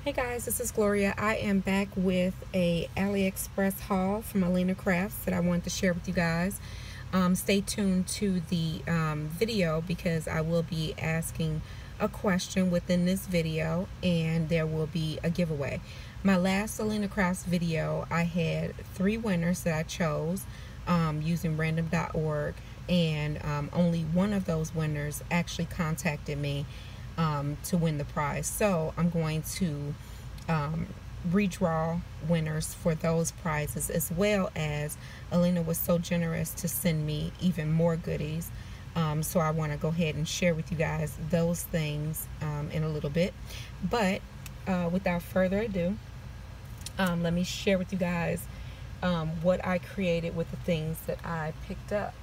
Hey guys, this is Gloria. I am back with a AliExpress haul from Alina Crafts that I wanted to share with you guys. Stay tuned to the video because I will be asking a question within this video and there will be a giveaway. My last Alina Crafts video, I had 3 winners that I chose using random.org, and only one of those winners actually contacted me to win the prize. So I'm going to redraw winners for those prizes, as well as Alina was so generous to send me even more goodies. So I want to go ahead and share with you guys those things in a little bit. But without further ado, let me share with you guys what I created with the things that I picked up.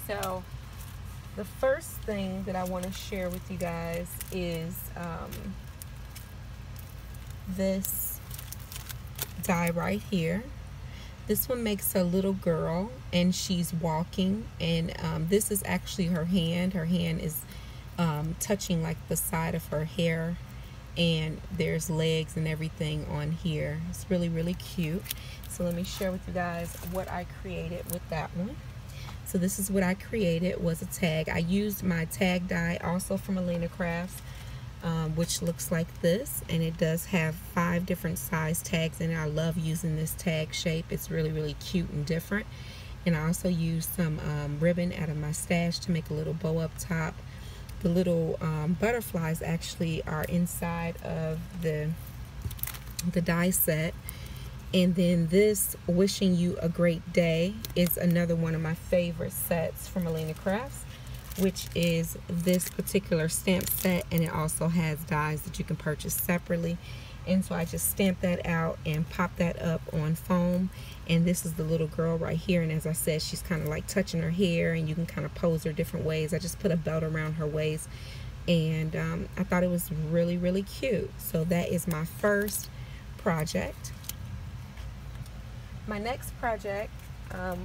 So the first thing that I want to share with you guys is this die right here. This one makes a little girl and she's walking, and this is actually her hand. Her hand is touching like the side of her hair, and there's legs and everything on here. It's really, really cute. So let me share with you guys what I created with that one. So this is what I created, was a tag. I used my tag die also from Alina Crafts, which looks like this, and it does have 5 different size tags in it. I love using this tag shape. It's really, really cute and different. And I also used some ribbon out of my stash to make a little bow up top. The little butterflies actually are inside of the die set. And then this Wishing You a Great Day is another one of my favorite sets from Alina Crafts, which is this particular stamp set, and it also has dies that you can purchase separately. And so I just stamped that out and popped that up on foam. And this is the little girl right here, and as I said, she's kind of like touching her hair, and you can kind of pose her different ways. I just put a belt around her waist, and I thought it was really, really cute. So that is my first project. My next project that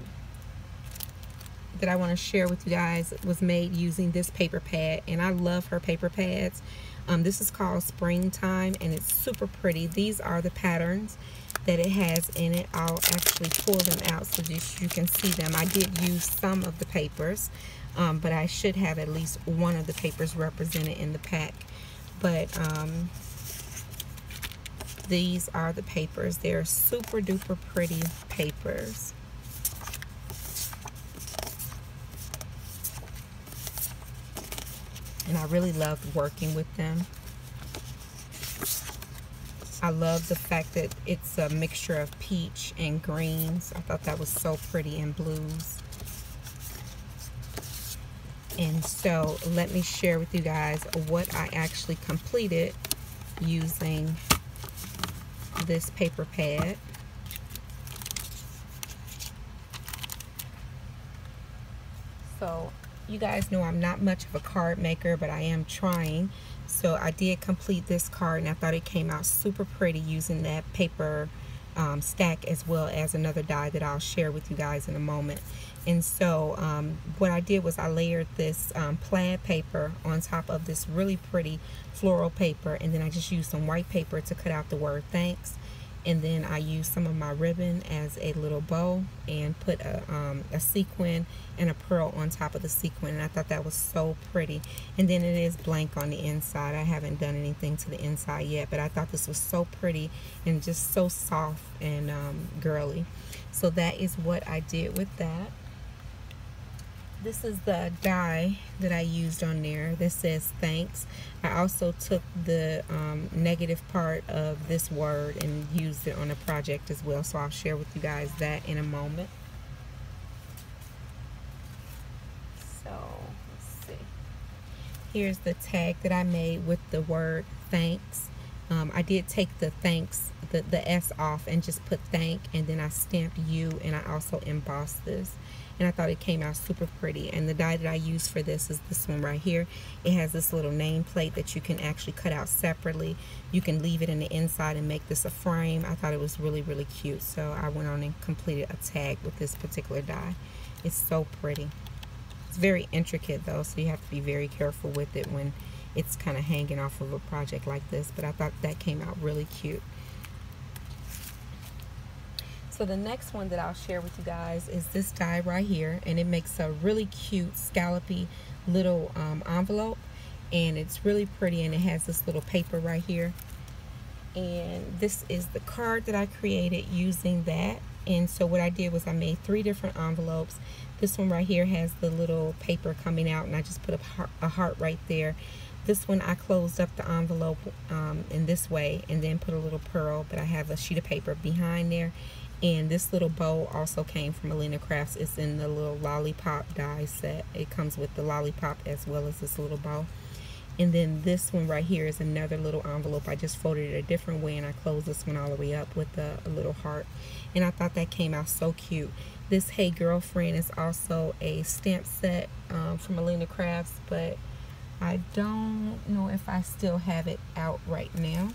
I want to share with you guys was made using this paper pad, and I love her paper pads. This is called Springtime, and it's super pretty. These are the patterns that it has in it. I'll actually pull them out so that you can see them. I did use some of the papers, but I should have at least one of the papers represented in the pack. But these are the papers. They're super duper pretty papers. And I really loved working with them. I love the fact that it's a mixture of peach and greens. I thought that was so pretty, and blues. And so let me share with you guys what I actually completed using this paper pad. So you guys know I'm not much of a card maker, but I am trying. So I did complete this card, and I thought it came out super pretty using that paper stack, as well as another die that I'll share with you guys in a moment. And so what I did was I layered this plaid paper on top of this really pretty floral paper, and then I just used some white paper to cut out the word thanks. And then I used some of my ribbon as a little bow and put a sequin and a pearl on top of the sequin, and I thought that was so pretty. And then it is blank on the inside. I haven't done anything to the inside yet, but I thought this was so pretty and just so soft and girly. So that is what I did with that. This is the die that I used on there that says thanks. I also took the negative part of this word and used it on a project as well, so I'll share with you guys that in a moment. So let's see. Here's the tag that I made with the word thanks. I did take the thanks, the S off, and just put thank, and then I stamped U, and I also embossed this. And I thought it came out super pretty. And the die that I used for this is this one right here. It has this little nameplate that you can actually cut out separately. You can leave it in the inside and make this a frame. I thought it was really, really cute. So I went on and completed a tag with this particular die. It's so pretty. It's very intricate though, so you have to be very careful with it when it's kind of hanging off of a project like this, but I thought that came out really cute. So the next one that I'll share with you guys is this die right here, and it makes a really cute scallopy little envelope, and it's really pretty, and it has this little paper right here. And this is the card that I created using that. And so what I did was I made 3 different envelopes. This one right here has the little paper coming out, and I just put a heart right there. This one I closed up the envelope in this way and then put a little pearl, but I have a sheet of paper behind there. And this little bow also came from Alina Crafts. It's in the little lollipop die set. It comes with the lollipop as well as this little bow. And then this one right here is another little envelope. I just folded it a different way, and I closed this one all the way up with a little heart. And I thought that came out so cute. This Hey Girlfriend is also a stamp set from Alina Crafts, but I don't know if I still have it out right now.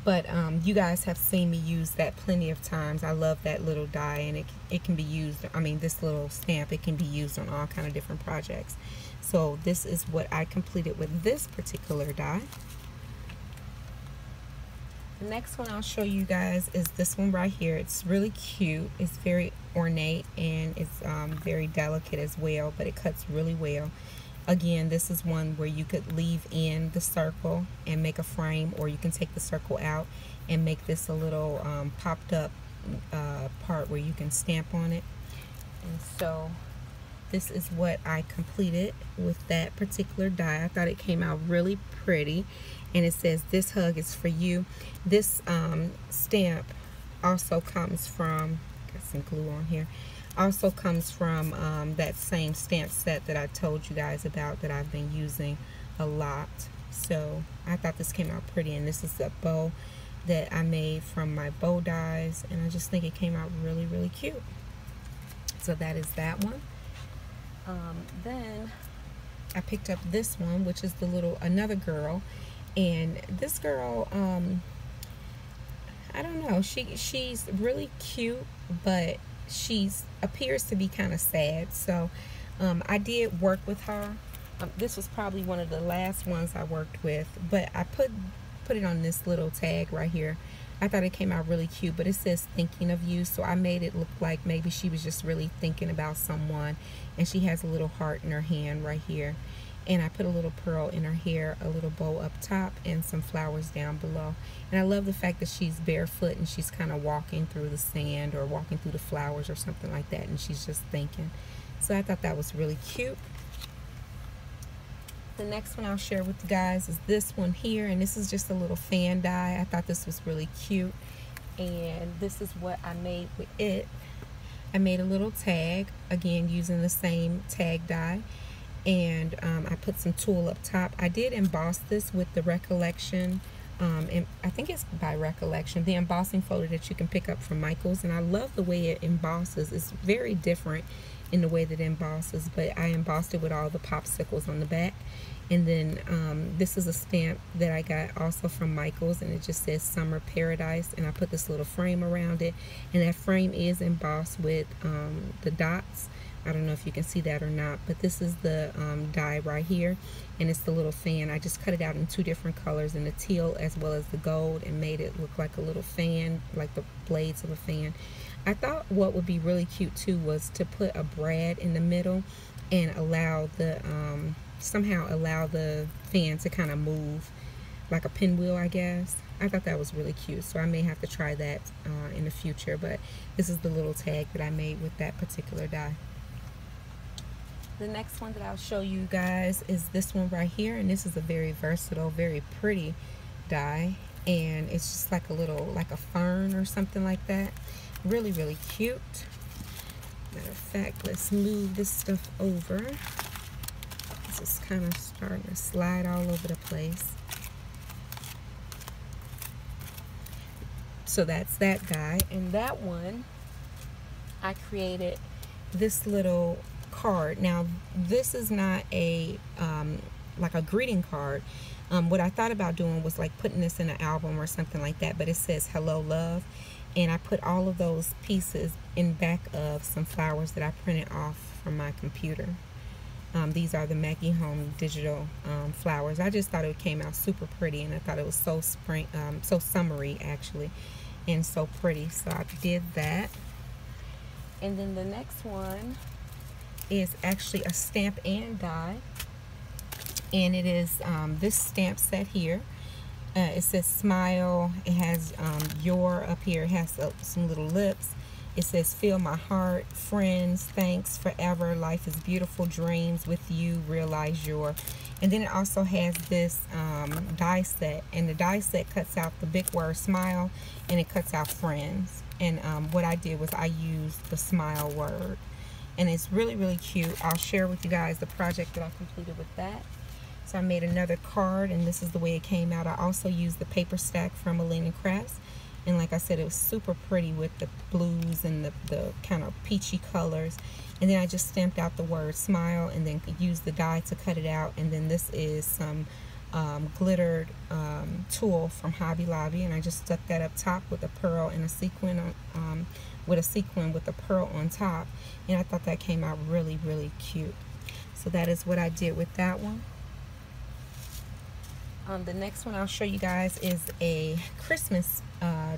But you guys have seen me use that plenty of times. I love that little die, and it can be used, I mean, this little stamp, it can be used on all kind of different projects. So this is what I completed with this particular die. The next one I'll show you guys is this one right here. It's really cute. It's very ornate, and it's very delicate as well, but it cuts really well. Again, this is one where you could leave in the circle and make a frame, or you can take the circle out and make this a little popped up part where you can stamp on it. And so this is what I completed with that particular die. I thought it came out really pretty, and it says, "This hug is for you." This stamp also comes from, got some glue on here, also comes from that same stamp set that I told you guys about that I've been using a lot. So I thought this came out pretty, and this is a bow that I made from my bow dies, and I just think it came out really, really cute. So that is that one. Then I picked up this one, which is the little another girl, and this girl, I don't know, she's really cute, but she appears to be kind of sad. So I did work with her. This was probably one of the last ones I worked with, but I put it on this little tag right here. I thought it came out really cute, but it says "thinking of you," so I made it look like maybe she was just really thinking about someone. And she has a little heart in her hand right here, and I put a little pearl in her hair, a little bow up top, and some flowers down below. And I love the fact that she's barefoot and she's kind of walking through the sand or walking through the flowers or something like that, and she's just thinking. So I thought that was really cute. The next one I'll share with you guys is this one here, and this is just a little fan die. I thought this was really cute, and this is what I made with it. I made a little tag, again using the same tag die, and I put some tulle up top. I did emboss this with the Recollection, and I think it's by Recollection, the embossing folder that you can pick up from Michael's, and I love the way it embosses. It's very different in the way that it embosses, but I embossed it with all the popsicles on the back. And then this is a stamp that I got also from Michael's, and it just says Summer Paradise, and I put this little frame around it, and that frame is embossed with the dots. I don't know if you can see that or not, but this is the die right here, and it's the little fan. I just cut it out in 2 different colors, in the teal as well as the gold, and made it look like a little fan, like the blades of a fan. I thought what would be really cute too was to put a brad in the middle and allow the somehow allow the fan to kind of move like a pinwheel, I guess. I thought that was really cute, so I may have to try that in the future, but this is the little tag that I made with that particular die. The next one that I'll show you guys is this one right here, and this is a very versatile, very pretty die, and it's just like a little, like a fern or something like that. Really, really cute. Matter of fact, let's move this stuff over. This is kind of starting to slide all over the place. So that's that die, and that one I created this little card. Now this is not a like a greeting card. What I thought about doing was like putting this in an album or something like that, but it says "Hello Love," and I put all of those pieces in back of some flowers that I printed off from my computer. These are the Mackie Home digital flowers. I just thought it came out super pretty, and I thought it was so spring, so summery actually, and so pretty. So I did that. And then the next one is actually a stamp and die, and it is this stamp set here. It says smile. It has your up here. It has some little lips. It says feel my heart, friends, thanks, forever, life is beautiful, dreams with you, realize your. And then it also has this die set, and the die set cuts out the big word smile, and it cuts out friends. And what I did was I used the smile word, and it's really, really cute. I'll share with you guys the project that I completed with that. So I made another card, and this is the way it came out. I also used the paper stack from Alina Crafts, and like I said, it was super pretty with the blues and the kind of peachy colors. And then I just stamped out the word smile, and then used the die to cut it out. And then this is some glittered tulle from Hobby Lobby, and I just stuck that up top with a pearl and a sequin with a pearl on top, and I thought that came out really, really cute. So that is what I did with that one. The next one I'll show you guys is a Christmas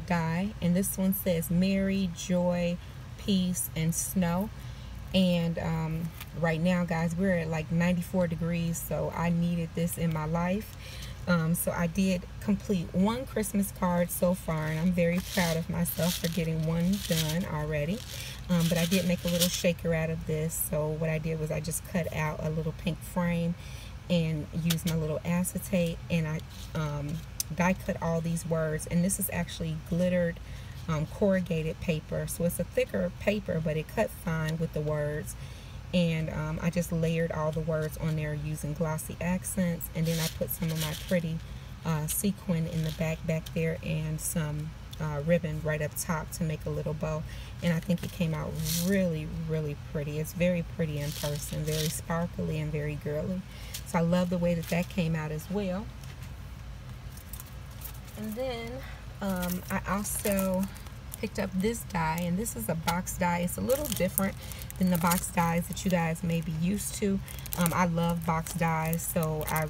die, and this one says Merry, Joy, Peace, and Snow. And right now, guys, we're at like 94 degrees, so I needed this in my life. So I did complete one Christmas card so far, and I'm very proud of myself for getting one done already. But I did make a little shaker out of this. So what I did was I just cut out a little pink frame and used my little acetate, and I die cut all these words. And this is actually glittered corrugated paper, so it's a thicker paper, but it cut fine with the words. And I just layered all the words on there using glossy accents, and then I put some of my pretty sequin in the back there, and some ribbon right up top to make a little bow. And I think it came out really, really pretty. It's very pretty in person, very sparkly and very girly. So I love the way that that came out as well. And then I also picked up this die, and this is a box die. It's a little different than the box dies that you guys may be used to. I love box dies, so I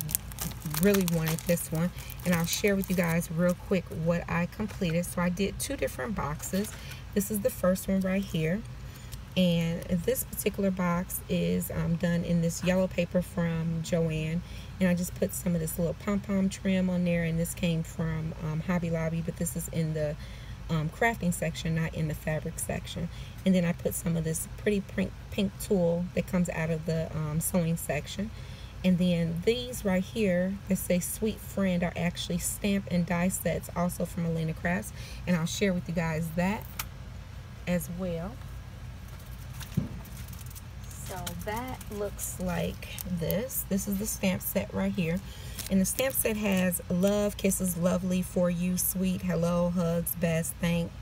really wanted this one, and I'll share with you guys real quick what I completed. So I did two different boxes. This is the first one right here, and this particular box is done in this yellow paper from Joann, and I just put some of this little pom-pom trim on there, and this came from Hobby Lobby, but this is in the crafting section, not in the fabric section. And then I put some of this pretty pink tulle that comes out of the sewing section. And then these right here that say Sweet Friend are actually stamp and die sets, also from Alina Crafts, and I'll share with you guys that as well. So that looks like this. This is the stamp set right here. And the stamp set has love, kisses, lovely, for you, sweet, hello, hugs, best, thanks,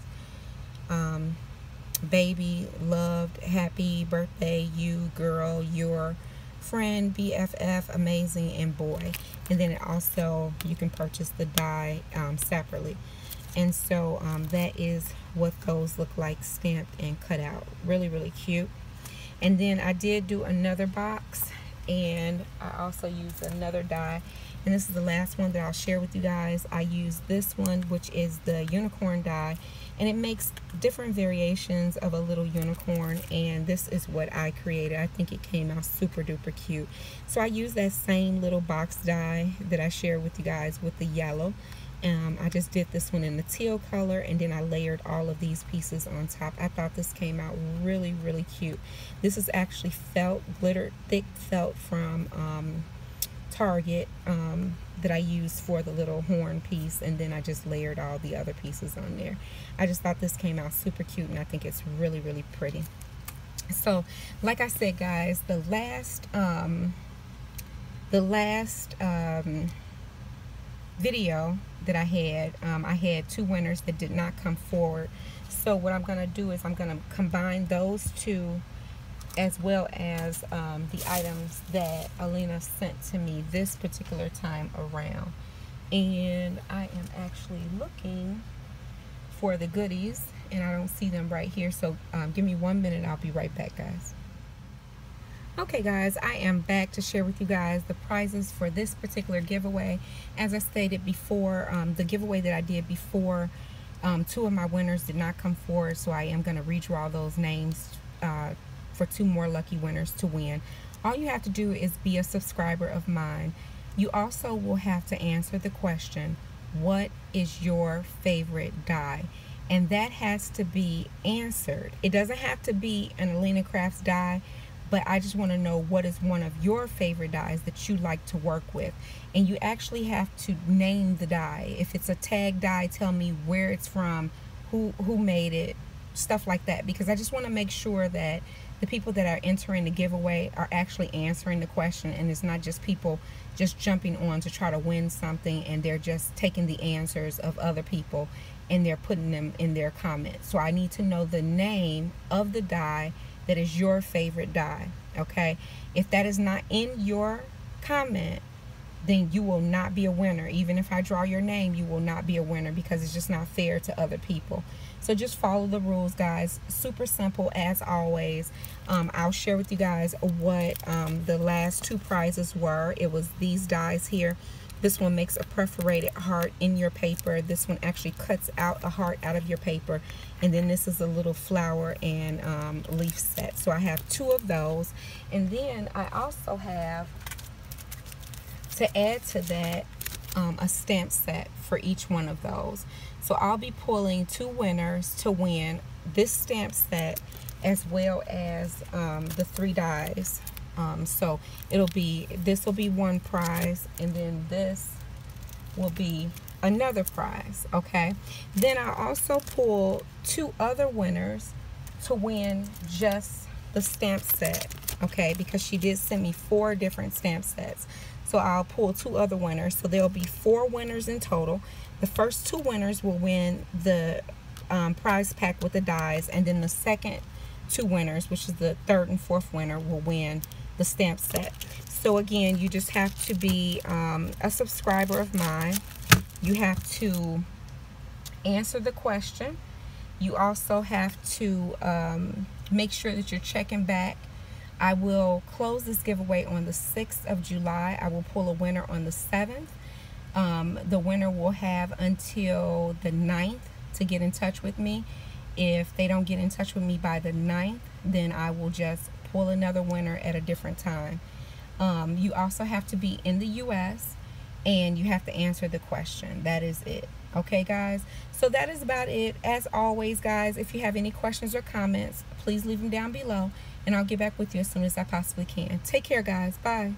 baby, loved, happy, birthday, you, girl, your, friend, BFF, amazing, and boy. And then it also, you can purchase the die separately. And so that is what those look like stamped and cut out. Really, really cute. And then I did do another box, and I also used another die, and this is the last one that I'll share with you guys. I used this one, which is the unicorn die, and it makes different variations of a little unicorn, and this is what I created. I think it came out super duper cute. So I used that same little box die that I shared with you guys with the yellow. I just did this one in the teal color, and then I layered all of these pieces on top. I thought this came out really, really cute. This is actually felt, glittered thick felt from Target that I used for the little horn piece, and then I just layered all the other pieces on there. I just thought this came out super cute, and I think it's really, really pretty. So like I said, guys, the last video that I had two winners that did not come forward. So what I'm going to do is I'm going to combine those two, as well as the items that Alina sent to me this particular time around. And I am actually looking for the goodies, and I don't see them right here. So give me 1 minute. I'll be right back, guys. Okay guys, I am back to share with you guys the prizes for this particular giveaway. As I stated before, the giveaway that I did before, two of my winners did not come forward, so I am going to redraw those names for two more lucky winners to win. All you have to do is be a subscriber of mine. You also will have to answer the question, what is your favorite die? And that has to be answered. It doesn't have to be an Alina Crafts die, but I just want to know what is one of your favorite dies that you like to work with. And you actually have to name the die. If it's a tag die, tell me where it's from, who made it, stuff like that, because I just want to make sure that the people that are entering the giveaway are actually answering the question, and it's not just people just jumping on to try to win something and they're just taking the answers of other people and they're putting them in their comments. So I need to know the name of the die that is your favorite die. Okay, if that is not in your comment, then you will not be a winner. Even if I draw your name, you will not be a winner, because it's just not fair to other people. So just follow the rules, guys. Super simple as always. I'll share with you guys what the last two prizes were. It was these dies here. This one makes a perforated heart in your paper. This one actually cuts out a heart out of your paper. And then this is a little flower and leaf set. So I have two of those. And then I also have, to add to that, a stamp set for each one of those. So I'll be pulling two winners to win this stamp set, as well as the three dies. So this will be one prize, and then this will be another prize. Okay, then I also pull two other winners to win just the stamp set. Okay, because she did send me 4 different stamp sets. So I'll pull 2 other winners. So there'll be 4 winners in total. The first 2 winners will win the prize pack with the dies, and then the second 2 winners, which is the 3rd and 4th winner, will win the stamp set. So again, you just have to be a subscriber of mine. You have to answer the question. You also have to make sure that you're checking back. I will close this giveaway on the 6th of July. I will pull a winner on the 7th. The winner will have until the 9th to get in touch with me. If they don't get in touch with me by the 9th, then I will just pull another winner at a different time. You also have to be in the US, and you have to answer the question. That is it. Okay, guys? So that is about it. As always, guys, if you have any questions or comments, please leave them down below, and I'll get back with you as soon as I possibly can. Take care, guys. Bye.